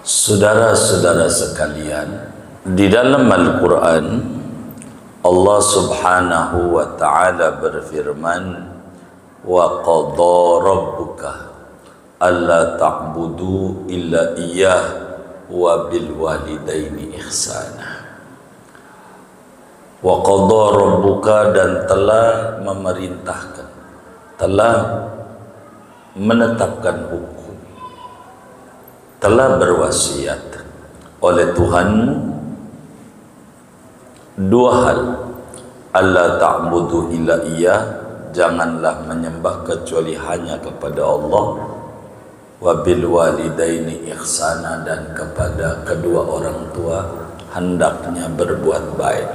Saudara-saudara sekalian, di dalam Al-Quran Allah subhanahu wa ta'ala berfirman, wa qadha rabbuka alla ta'budu illa iyyah wa bil walidaini ihsana. Wa qadha rabbuka, dan telah memerintahkan, telah menetapkan hukum, telah berwasiat oleh Tuhanmu dua hal. Allah ta'budu illa iyyah, janganlah menyembah kecuali hanya kepada Allah. Wa bil walidaini ihsana, dan kepada kedua orang tua hendaknya berbuat baik.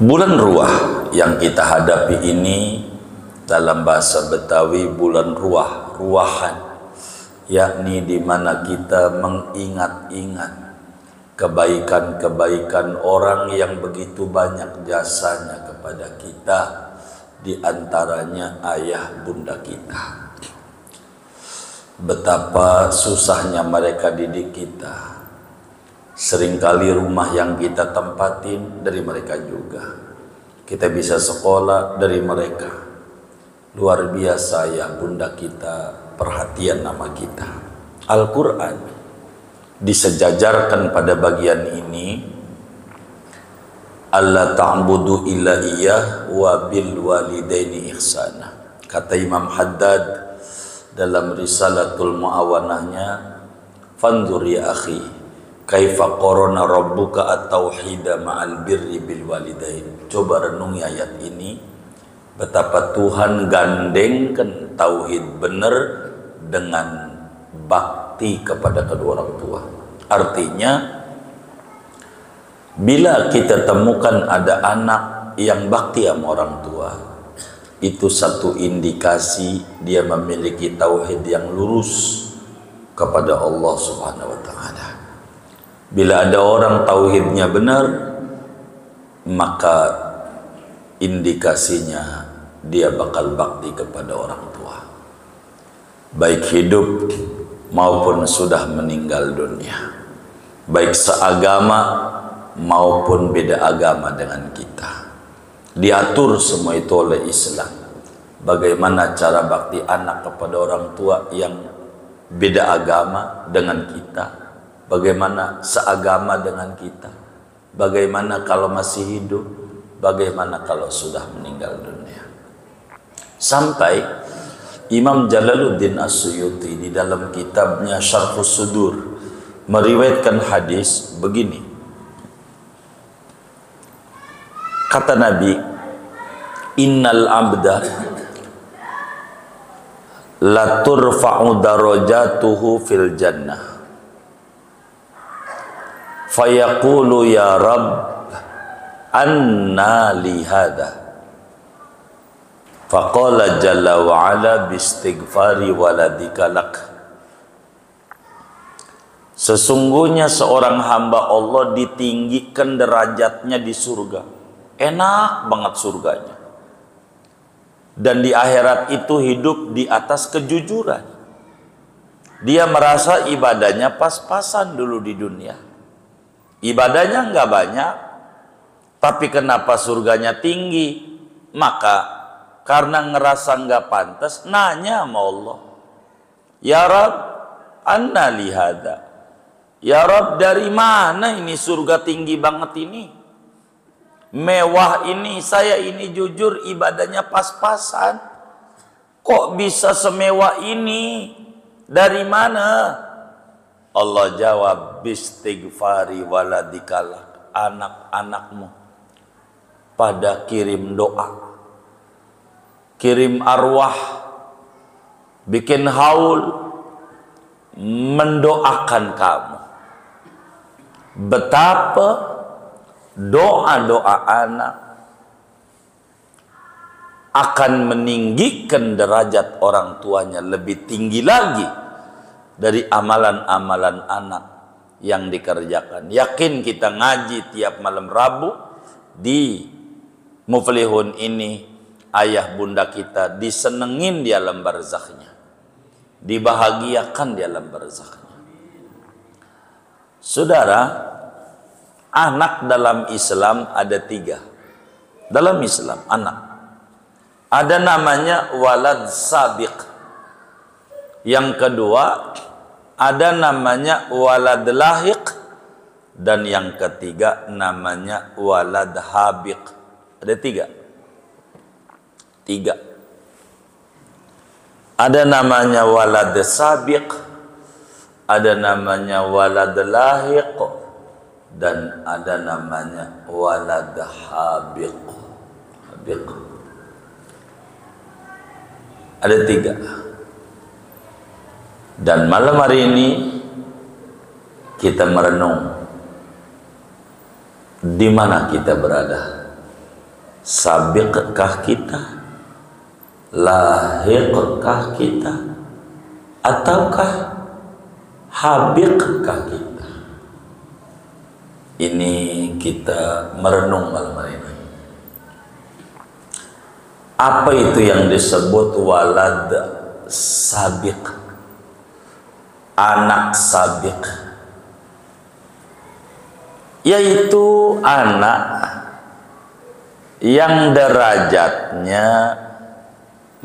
Bulan Ruah yang kita hadapi ini dalam bahasa Betawi bulan Ruah, ruahan, yakni di mana kita mengingat-ingat kebaikan-kebaikan orang yang begitu banyak jasanya kepada kita, di antaranya ayah bunda kita. Betapa susahnya mereka didik kita. Seringkali rumah yang kita tempatin dari mereka juga. Kita bisa sekolah dari mereka. Luar biasa ya bunda kita perhatian nama kita. Al-Quran disejajarkan pada bagian ini, alla ta'budu illa iyyah wa bil walidaini ihsana. Kata Imam Haddad dalam Risalatul Mu'awanahnya, fanzur ya akhi kaifa qarana rabbuka at-tauhida ma'al birri bil walidain. Coba renungi ayat ini, betapa Tuhan gandengkan tauhid benar dengan bakti kepada kedua orang tua. Artinya, bila kita temukan ada anak yang bakti sama orang tua, itu satu indikasi dia memiliki tauhid yang lurus kepada Allah Subhanahu wa ta'ala. Bila ada orang tauhidnya benar, maka indikasinya dia bakal bakti kepada orang tua, baik hidup maupun sudah meninggal dunia, baik seagama maupun beda agama dengan kita. Diatur semua itu oleh Islam. Bagaimana cara bakti anak kepada orang tua yang beda agama dengan kita, bagaimana seagama dengan kita, bagaimana kalau masih hidup, bagaimana kalau sudah meninggal dunia. Sampai Imam Jalaluddin As-Suyuti di dalam kitabnya Syarhus Sudur meriwayatkan hadis begini. Kata Nabi, innal abda la turfa'u darajatuhu fil jannah fayaqulu ya Rabb anna li hadha faqala jalla wa ala bistighfari waladika lak. Sesungguhnya seorang hamba Allah ditinggikan derajatnya di surga, enak banget surganya, dan di akhirat itu hidup di atas kejujuran. Dia merasa ibadahnya pas-pasan dulu di dunia, ibadahnya nggak banyak, tapi kenapa surganya tinggi? Maka karena ngerasa nggak pantas, nanya sama Allah, ya Rabb anna li hadza, ya Rabb dari mana ini surga tinggi banget ini, mewah ini, saya ini jujur ibadahnya pas-pasan, kok bisa semewah ini, dari mana? Allah jawab, bistighfari waladikala, anak-anakmu pada kirim doa, kirim arwah, bikin haul, mendoakan kamu. Betapa doa-doa anak akan meninggikan derajat orang tuanya lebih tinggi lagi dari amalan-amalan anak yang dikerjakan. Yakin kita ngaji tiap malam Rabu di Muflihun ini, ayah bunda kita disenengin di alam barzakhnya. dibahagiakan di alam barzakh. Saudara, anak dalam Islam ada 3. Dalam Islam, anak. Ada namanya walad sabiq. Yang kedua, ada namanya walad lahiq. Dan yang ketiga, namanya walad habiq. Ada 3. 3. Ada namanya walad sabiq, ada namanya walad lahiq, dan ada namanya walad habiq. Habiq. Ada 3. Dan malam hari ini kita merenung di mana kita berada. Sabiqkah kita? Lahiqkah kita? Ataukah habiqkah kita? Ini kita merenung malam hari ini. Apa itu yang disebut walad sabiq? Anak sabiq, yaitu anak yang derajatnya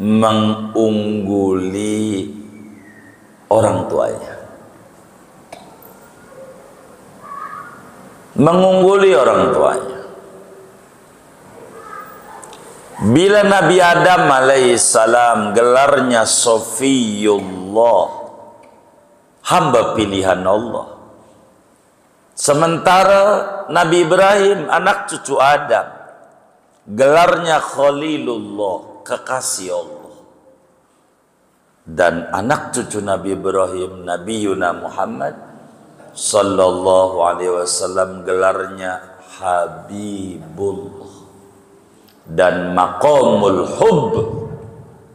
mengungguli orang tuanya. Mengungguli orang tuanya. Bila Nabi Adam alaihissalam gelarnya Sofiyullah, hamba pilihan Allah. Sementara Nabi Ibrahim anak cucu Adam, gelarnya Khalilullah, kekasih Allah. Dan anak cucu Nabi Ibrahim, Nabi Yuna Muhammad sallallahu alaihi wasallam, gelarnya Habibullah. Dan maqamul hubb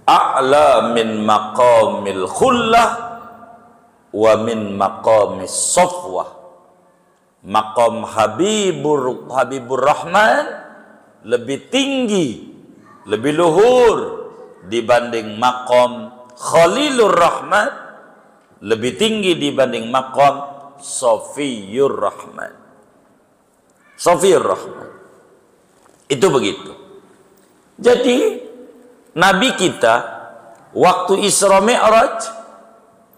a'la min maqamil khullah wa min maqamis safwah. Maqam Habibur Rahman lebih tinggi, lebih luhur dibanding maqam Khalilur Rahman, lebih tinggi dibanding maqam Safiyur Rahman. Safiyur Rahman. Itu begitu. Jadi Nabi kita waktu Isra Mi'raj,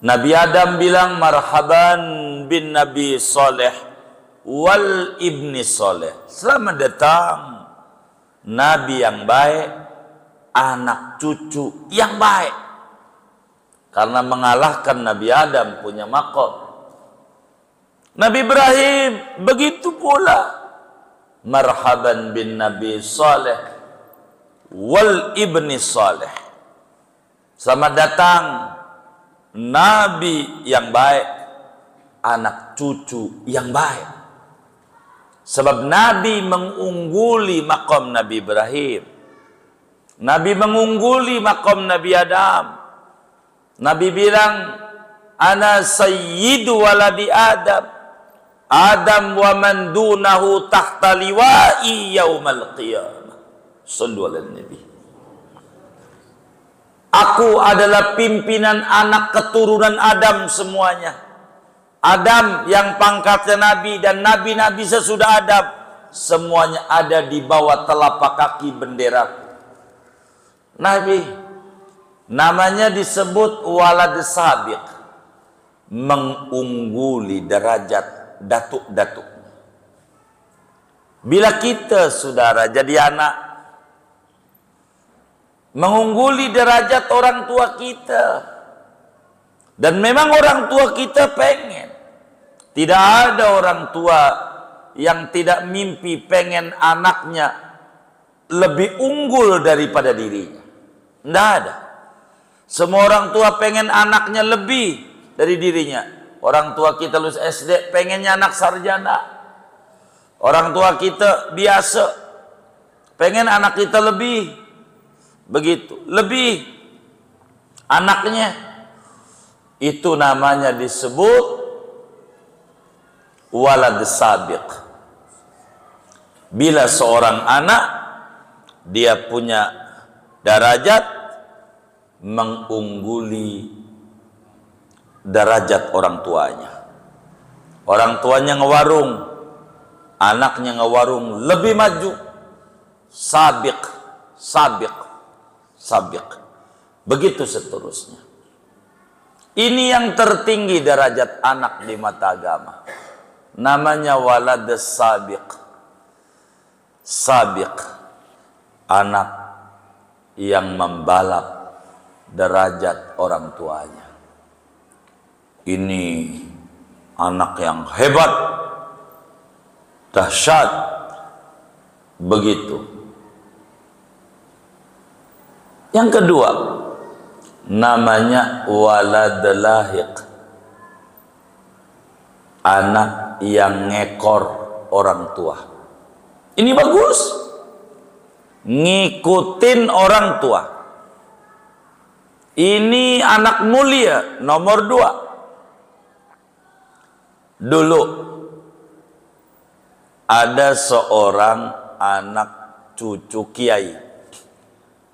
Nabi Adam bilang marhaban bin Nabi Saleh wal ibni Saleh. Selamat datang Nabi yang baik, anak cucu yang baik. Karena mengalahkan Nabi Adam punya maqam. Nabi Ibrahim begitu pula. Marhaban bin Nabi Saleh wal ibni Saleh. Selamat datang Nabi yang baik, anak cucu yang baik. Sebab Nabi mengungguli maqam Nabi Ibrahim, Nabi mengungguli maqam Nabi Adam. Nabi bilang, ana sayyidu waladi Adam, Adam wa man dunahu tahta liwa'i yaumal qiyamah. Sallu ala Nabi. Aku adalah pimpinan anak keturunan Adam semuanya. Adam yang pangkatnya Nabi dan Nabi-Nabi sesudah Adam, semuanya ada di bawah telapak kaki bendera Nabi. Namanya disebut walad sabiq, mengungguli derajat datuk-datuk. Bila kita saudara jadi anak, mengungguli derajat orang tua kita, dan memang orang tua kita pengen. Tidak ada orang tua yang tidak mimpi pengen anaknya lebih unggul daripada dirinya. Tidak ada. Semua orang tua pengen anaknya lebih dari dirinya. Orang tua kita lulus SD pengennya anak sarjana. Orang tua kita biasa pengen anak kita lebih. Begitu. Lebih anaknya. Itu namanya disebut walad sabiq. Bila seorang anak dia punya derajat mengungguli derajat orang tuanya. Orang tuanya ngewarung, anaknya ngewarung lebih maju. Sabiq, sabiq, sabiq. Begitu seterusnya. Ini yang tertinggi derajat anak di mata agama. Namanya walad sabiq. Sabiq, anak yang membalap derajat orang tuanya. Ini anak yang hebat, dahsyat, begitu. Yang kedua, namanya walad lahiq, anak yang ngekor orang tua. Ini bagus, ngikutin orang tua. Ini anak mulia, nomor 2. Dulu ada seorang anak cucu kiai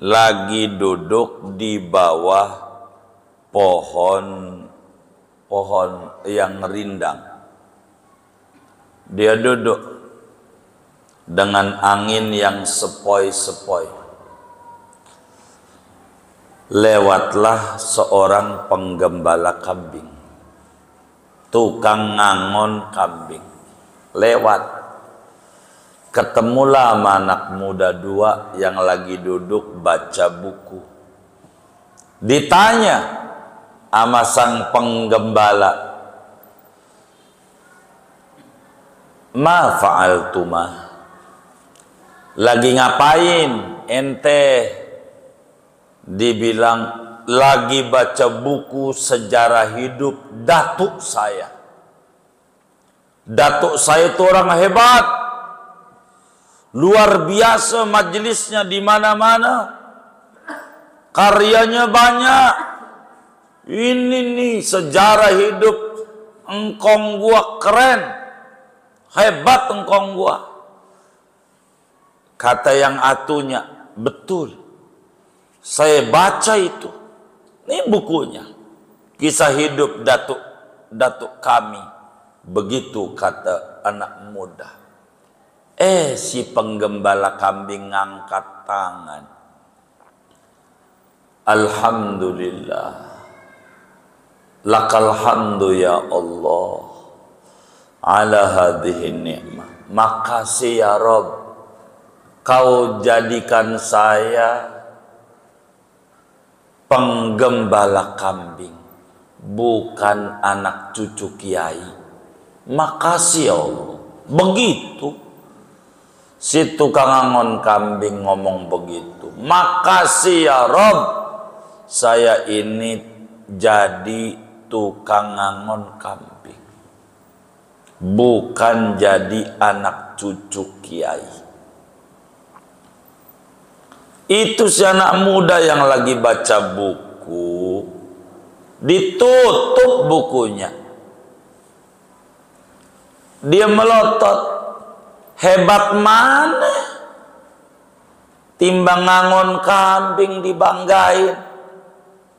lagi duduk di bawah pohon yang rindang. Dia duduk dengan angin yang sepoi-sepoi. Lewatlah seorang penggembala kambing, tukang ngangon kambing. Lewat, ketemulah sama anak muda 2 yang lagi duduk baca buku. Ditanya sama sang penggembala, ma fa'altuma, lagi ngapain ente? Dibilang lagi baca buku sejarah hidup datuk saya. Datuk saya itu orang hebat, luar biasa, majelisnya di mana-mana, karyanya banyak. Ini nih sejarah hidup engkong gua keren, hebat engkong gua. Kata yang atunya, betul, saya baca itu. Ini bukunya, kisah hidup datuk kami. Begitu kata anak muda. Si penggembala kambing ngangkat tangan. Alhamdulillah, lakal hamdu ya Allah ala hadhihi ni'mah. Makasih ya Rabb, kau jadikan saya penggembala kambing, bukan anak cucu kiai. Makasih ya Allah. Begitu si tukang ngangon kambing ngomong begitu. Makasih ya Rabb, saya ini jadi tukang ngangon kambing, bukan jadi anak cucu kiai. Itu si anak muda yang lagi baca buku, ditutup bukunya. Dia melotot, hebat mana timbang ngangon kambing dibanggain.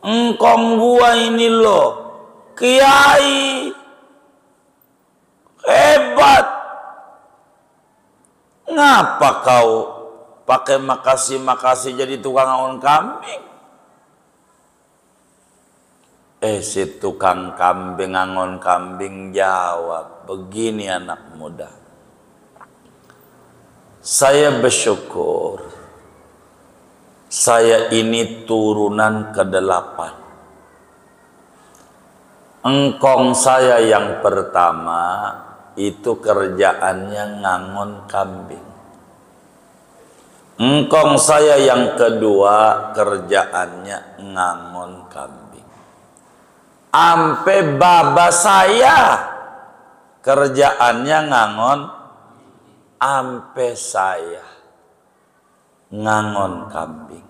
Engkong gua ini loh kiai, hebat. Ngapa kau pakai makasih-makasih jadi tukang ngangon kambing? Si tukang kambing ngangon kambing jawab begini, anak muda, saya bersyukur saya ini turunan ke-8. Engkong saya yang pertama itu kerjaannya ngangon kambing. Engkong saya yang kedua kerjaannya ngangon kambing. Ampe baba saya kerjaannya ngangon, ampe saya ngangon kambing.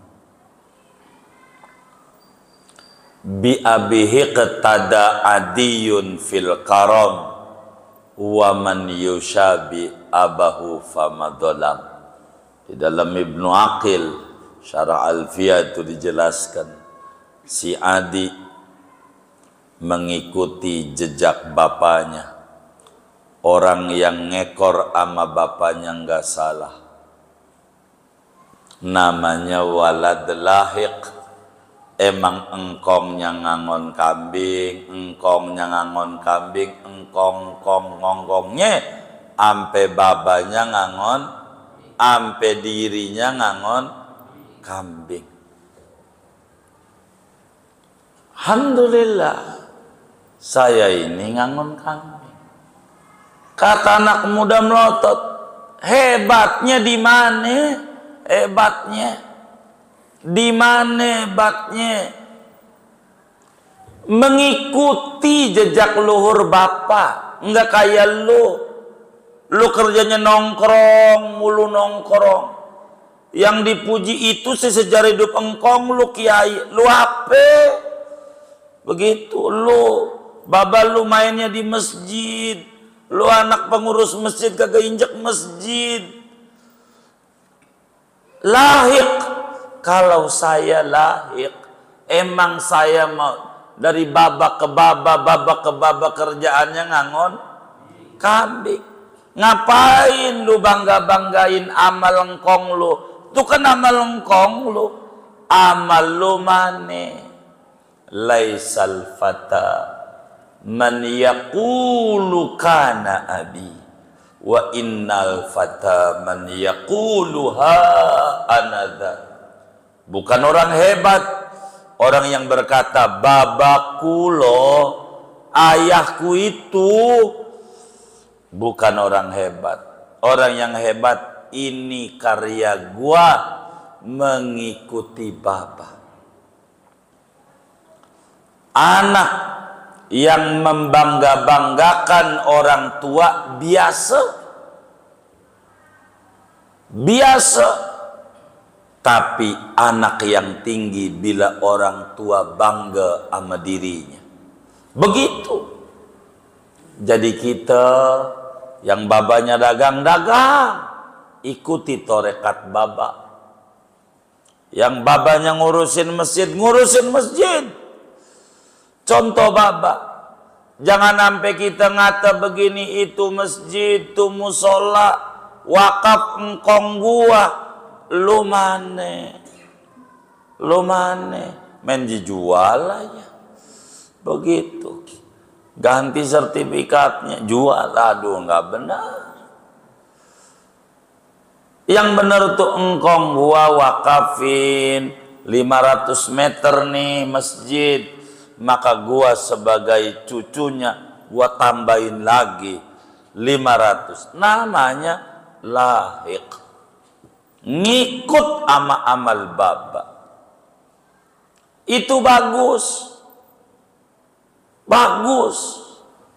Bi abihi qtada adiyun fil karam wa man yushabi abahu famadzalam. Di dalam Ibnu Aqil Syarah Alfiyah itu dijelaskan, si Adi mengikuti jejak bapaknya. Orang yang ngekor ama bapaknya nggak salah. Namanya walad lahiq. Emang engkongnya ngangon kambing, engkongnya ngangon kambing, ngongkongnya, ampe babanya ngangon, ampe dirinya ngangon kambing. Alhamdulillah, saya ini ngangon kambing. Kata anak muda melotot, hebatnya di mana? Hebatnya di mana? Hebatnya mengikuti jejak luhur bapak. Enggak kayak lu kerjanya nongkrong mulu, nongkrong. Yang dipuji itu sejarah hidup engkong, lu kiai, lu apa? Begitu lu, baba lu mainnya di masjid, lu anak pengurus masjid kagak injek masjid. Lahiq, kalau saya lahiq, emang saya mau dari baba ke baba kerjaannya ngangon kambing. Ngapain lu banggain amal engkong lu? Itu kan amal engkong lu. Amal lu mane? Laisal fata man yaqulu kana abi wa innal fata man yaqulu ha anadha. Bukan orang hebat orang yang berkata babaku lo, ayahku itu. Bukan orang hebat. Orang yang hebat, ini karya gua mengikuti baba. Anak yang membangga-banggakan orang tua biasa. Biasa. Tapi anak yang tinggi bila orang tua bangga sama dirinya. Begitu. Jadi kita yang babanya dagang-dagang, ikuti torekat baba. Yang babanya ngurusin masjid. Contoh baba. Jangan sampai kita ngata begini, itu masjid, itu musola, wakaf engkong gua. Lu mane? Main dijual aja. Begitu. Ganti sertifikatnya, jual. Aduh, nggak benar. Yang benar tuh engkong gua wakafin 500 meter nih masjid, maka gua sebagai cucunya gua tambahin lagi 500. Namanya lahiq. Ngikut ama amal baba. Itu bagus.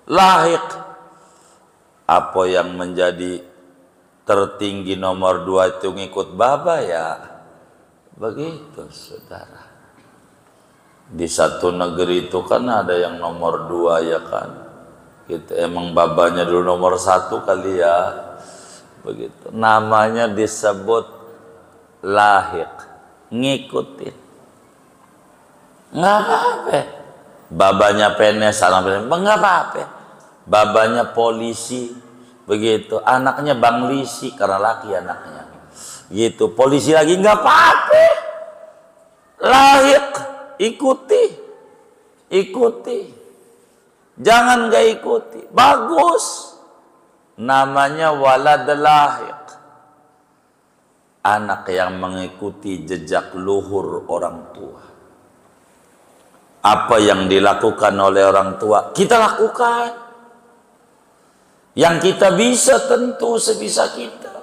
Lahiq. Apa yang menjadi tertinggi nomor 2 itu ngikut baba ya. Begitu saudara. Di satu negeri itu kan ada yang nomor 2 ya kan. Gitu. Emang babanya dulu nomor 1 kali ya. Begitu. Namanya disebut lahiq. Ngikutin. Nggak apa-apa. Babanya PNS, nggak apa-apa. Babanya polisi, begitu. Anaknya Bang Lisi karena laki anaknya. Gitu. Polisi lagi nggak apa-apa. Lahiq, ikuti. Jangan nggak ikuti. Bagus. Namanya walad lahiq. Anak yang mengikuti jejak luhur orang tua. Apa yang dilakukan oleh orang tua, kita lakukan. Yang kita bisa tentu sebisa kita.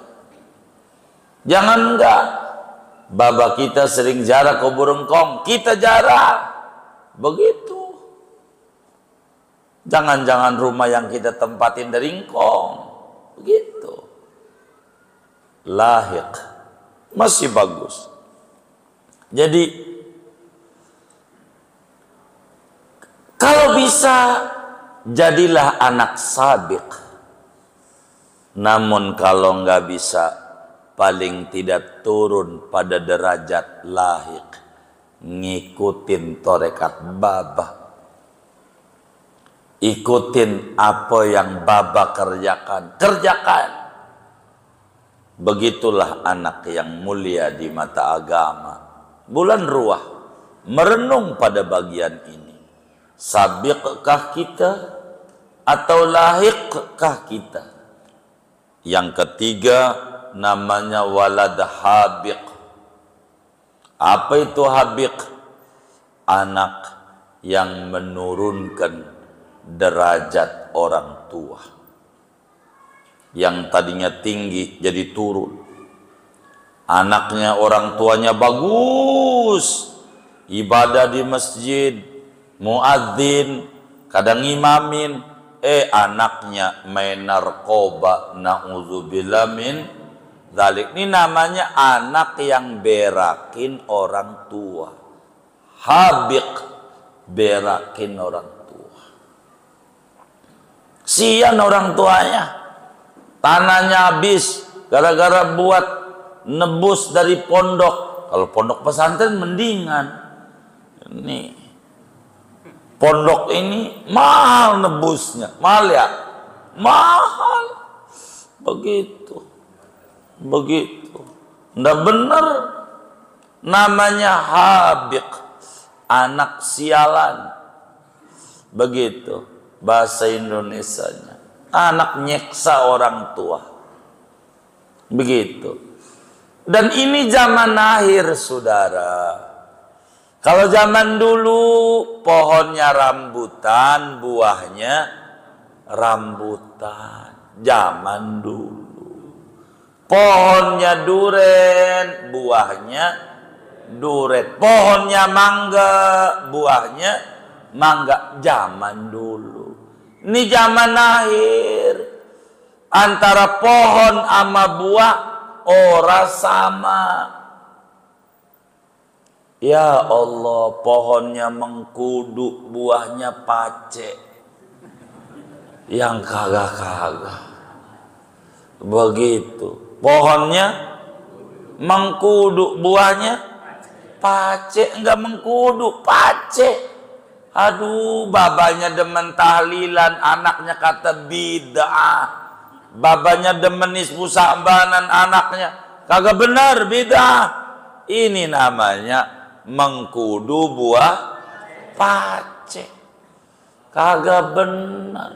Jangan enggak. Baba kita sering jarah ke burungkong, kita jarah. Begitu. Jangan-jangan rumah yang kita tempatin dari engkong. Begitu. Lahiq. Masih bagus. Jadi kalau bisa, jadilah anak sabiq. Namun kalau nggak bisa, paling tidak turun pada derajat lahiq. Ngikutin torekat baba. ikutin apa yang baba kerjakan, kerjakan. Begitulah anak yang mulia di mata agama. Bulan Ruah merenung pada bagian ini. Sabiqkah kita atau lahiqkah kita? Yang ketiga namanya walad habiq. Apa itu habiq? Anak yang menurunkan derajat orang tua. Yang tadinya tinggi jadi turun. Anaknya orang tuanya bagus, ibadah di masjid, muadzin, kadang imamin, anaknya main narkoba, na'udzubillah min dzalik. Ini namanya anak yang berakin orang tua. Habiq, berakin orang tua. Sian orang tuanya, tanahnya habis gara-gara buat nebus dari pondok. Kalau pondok pesantren mendingan. Ini pondok ini mahal nebusnya, mahal ya, mahal. Begitu, ndak benar. Namanya habiq, anak sialan. Begitu bahasa Indonesianya, anak nyeksa orang tua. Begitu. Dan ini zaman akhir, saudara. Kalau zaman dulu pohonnya rambutan, buahnya rambutan. Zaman dulu pohonnya duren, buahnya duren. Pohonnya mangga, buahnya mangga. Zaman dulu. Ini zaman akhir. Antara pohon sama buah ora sama. Ya Allah, pohonnya mengkudu, buahnya pace. Yang kagak-kagak. Begitu. Pohonnya mengkudu, buahnya pace. Enggak mengkudu, pace. Aduh, babanya demen tahlilan, anaknya kata bid'ah. Babanya demen nisfu sa'banan, anaknya kagak benar, bid'ah. Ini namanya mengkudu buah pace, kagak benar.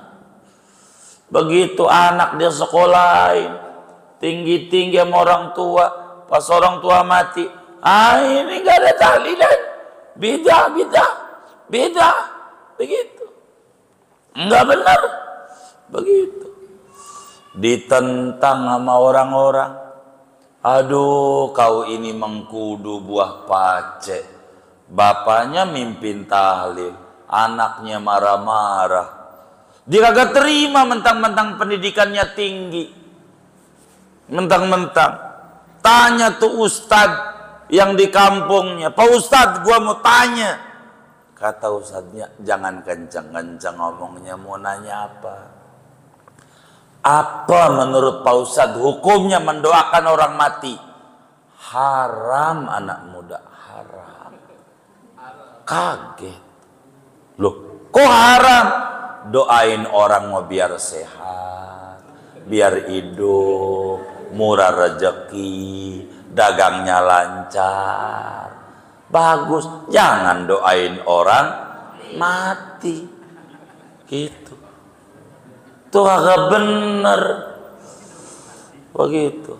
Begitu anak dia sekolahin tinggi-tinggi sama orang tua, pas orang tua mati, ini gak ada tahlilan, bid'ah. Begitu, enggak benar. Begitu ditentang sama orang-orang. Aduh, kau ini mengkudu buah pace. Bapaknya mimpin tahlil, anaknya marah-marah. Dia kagak terima, mentang-mentang pendidikannya tinggi. Mentang-mentang. Tanya tuh ustadz yang di kampungnya, Pak Ustadz, gua mau tanya. Kata ustadznya, jangan kencang-kencang ngomongnya, mau nanya apa? Apa menurut Pak Ustadz hukumnya mendoakan orang mati? Haram, anak muda, haram. Kaget. Loh, kok haram? Doain orang mau biar sehat, biar hidup, murah rezeki, dagangnya lancar. Bagus, jangan doain orang mati. Gitu. Itu agak bener. Begitu.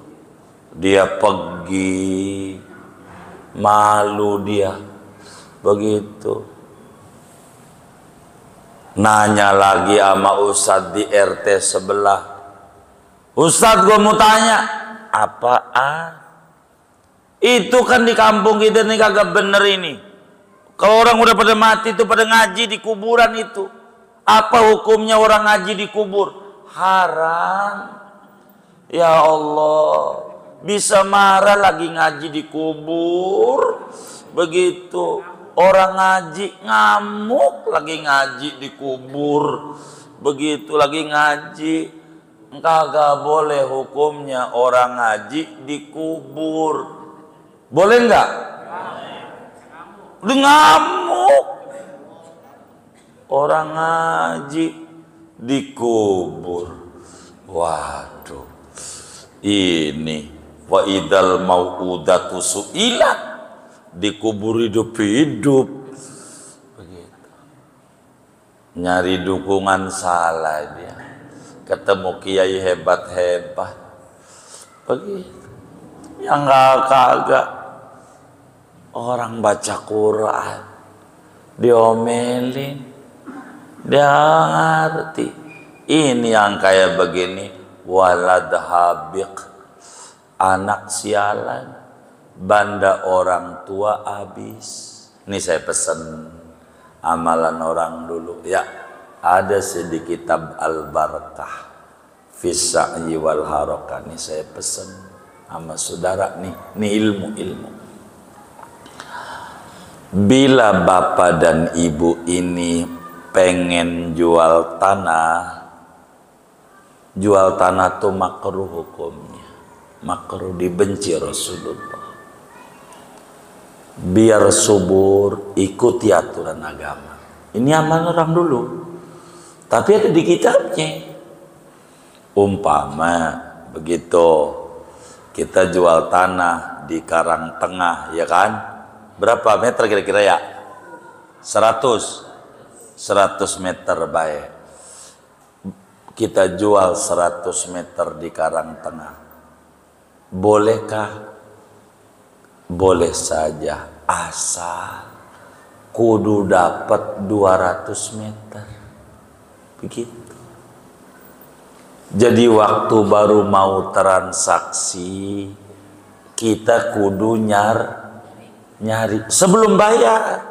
Dia pergi, malu dia. Begitu. Nanya lagi sama ustadz di RT sebelah. Ustadz, gue mau tanya. Apaan? Itu kan di kampung kita nih kagak bener ini. Kalau orang udah pada mati itu pada ngaji di kuburan itu. Apa hukumnya orang ngaji di kubur? Haram. Ya Allah, bisa marah lagi ngaji di kubur. Begitu. Orang ngaji ngamuk lagi ngaji di kubur. Begitu lagi ngaji. Kagak boleh hukumnya orang ngaji di kubur. Boleh enggak? Udah ngamuk. Orang ngaji dikubur. Waduh, ini wa idal mau'udatu su'ilat, dikubur hidup-hidup. Begitu. Nyari dukungan salah dia. Ketemu kiai hebat-hebat. Begitu. Yang kagak orang baca Quran diomelin, dia ngerti. Ini yang kayak begini, walad habiq, anak sialan, banda orang tua habis. Ini saya pesan amalan orang dulu ya. Ada di kitab Al-Barakah fis sa'yi wal harakah. Ini saya pesan sama saudara nih. Ini ilmu. Bila bapak dan ibu ini pengen jual tanah tuh makruh hukumnya, makruh, dibenci Rasulullah. Biar subur, ikuti aturan agama. Ini amal orang dulu, tapi ada di kitabnya. Umpama begitu, kita jual tanah di Karangtengah, ya kan? Berapa meter kira-kira ya? 100 meter baik. Kita jual 100 meter di Karangtengah. Bolehkah? Boleh saja, asal kudu dapat 200 meter. Begitu. Jadi waktu baru mau transaksi, kita kudu nyari sebelum bayar,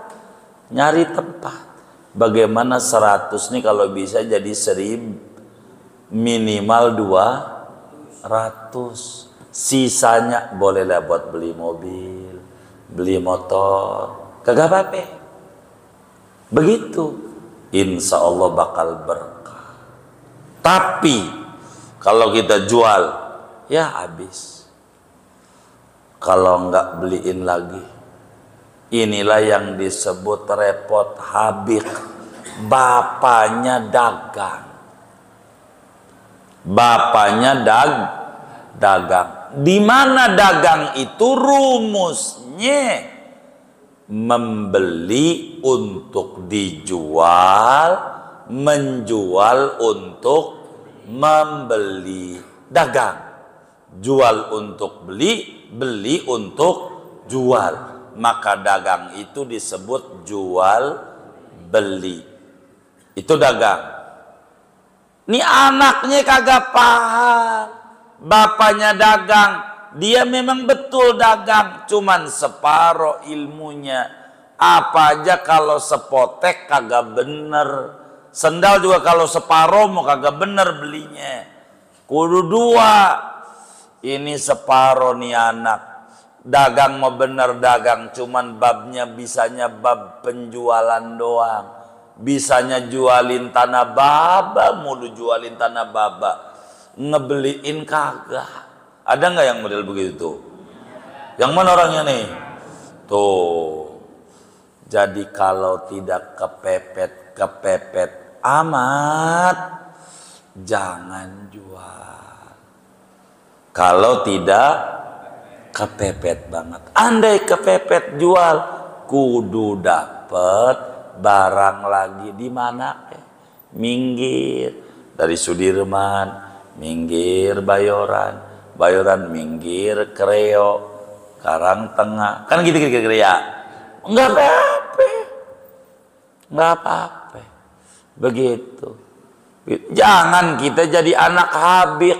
nyari tempat. Bagaimana 100 nih kalau bisa jadi 1000, minimal 200. Sisanya bolehlah buat beli mobil, beli motor, kagak apa-apa. Begitu, insya Allah bakal berkah. Tapi kalau kita jual, ya habis. Kalau enggak beliin lagi. Inilah yang disebut repot habik. Bapaknya dagang. Bapaknya dagang. Di mana dagang itu rumusnya? Membeli untuk dijual, menjual untuk membeli. Dagang. Jual untuk beli, beli untuk jual. Maka dagang itu disebut jual beli. Itu dagang. Ini anaknya kagak paham. Bapaknya dagang, dia memang betul dagang, cuman separuh ilmunya. Apa aja kalau sepotek kagak bener. Sendal juga kalau separuh mau kagak bener belinya. Kudu 2. Ini separuh nih anak. Dagang mau bener dagang, cuman babnya bisanya bab penjualan doang. Bisanya jualin tanah baba, mulu jualin tanah baba. Ngebeliin kagak. Ada nggak yang model begitu? Yang mana orangnya nih? Tuh. Jadi kalau tidak kepepet amat, jangan jual. Kalau tidak kepepet banget. Andai kepepet jual, kudu dapet barang lagi. Di mana? Minggir dari Sudirman, minggir Bayoran minggir Kreo, Karangtengah. Kan gitu kira-kira ya. Enggak apa-apa. Begitu. Jangan kita jadi anak habik.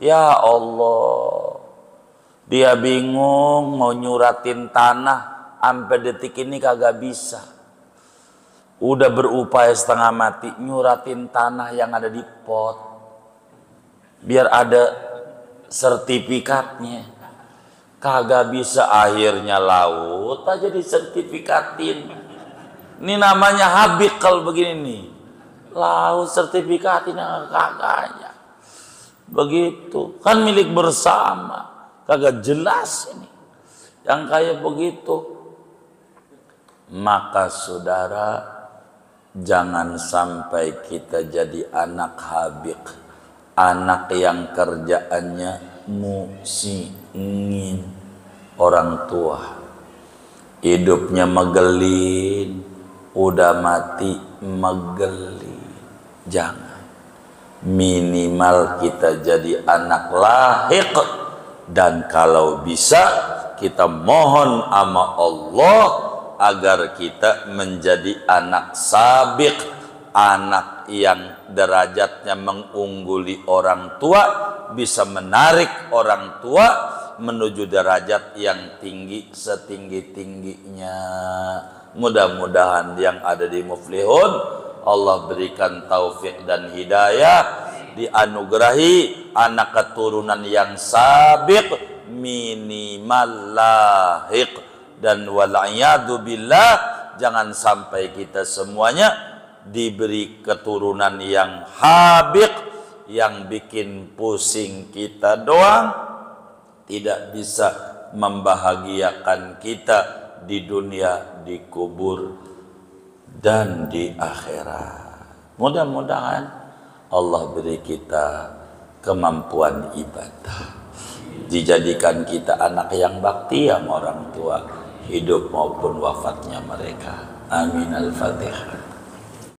Ya Allah. Dia bingung mau nyuratin tanah, sampai detik ini kagak bisa. Udah berupaya setengah mati nyuratin tanah yang ada di pot, biar ada sertifikatnya. Kagak bisa, akhirnya laut aja disertifikatin. Ini namanya habik kalau begini nih. Laut sertifikatin kagaknya. Begitu, kan milik bersama. Kagak jelas ini. Yang kayak begitu. Maka saudara, Jangan sampai kita jadi anak habik, anak yang kerjaannya musingin orang tua, hidupnya megelin, udah mati megelin. Jangan, minimal kita jadi anak lahiq, dan kalau bisa kita mohon sama Allah agar kita menjadi anak sabiq, anak yang derajatnya mengungguli orang tua, bisa menarik orang tua menuju derajat yang tinggi setinggi-tingginya. Mudah-mudahan yang ada di Muflihun Allah berikan taufik dan hidayah, dianugerahi anak keturunan yang sabiq minimal lahiq. Dan wal'iyadu billah, jangan sampai kita semuanya diberi keturunan yang habik, yang bikin pusing kita doang, tidak bisa membahagiakan kita di dunia, di kubur, dan di akhirat. Mudah-mudahan Allah beri kita kemampuan ibadah, dijadikan kita anak yang bakti sama orang tua, hidup maupun wafatnya mereka. Amin. Al-Fatihah.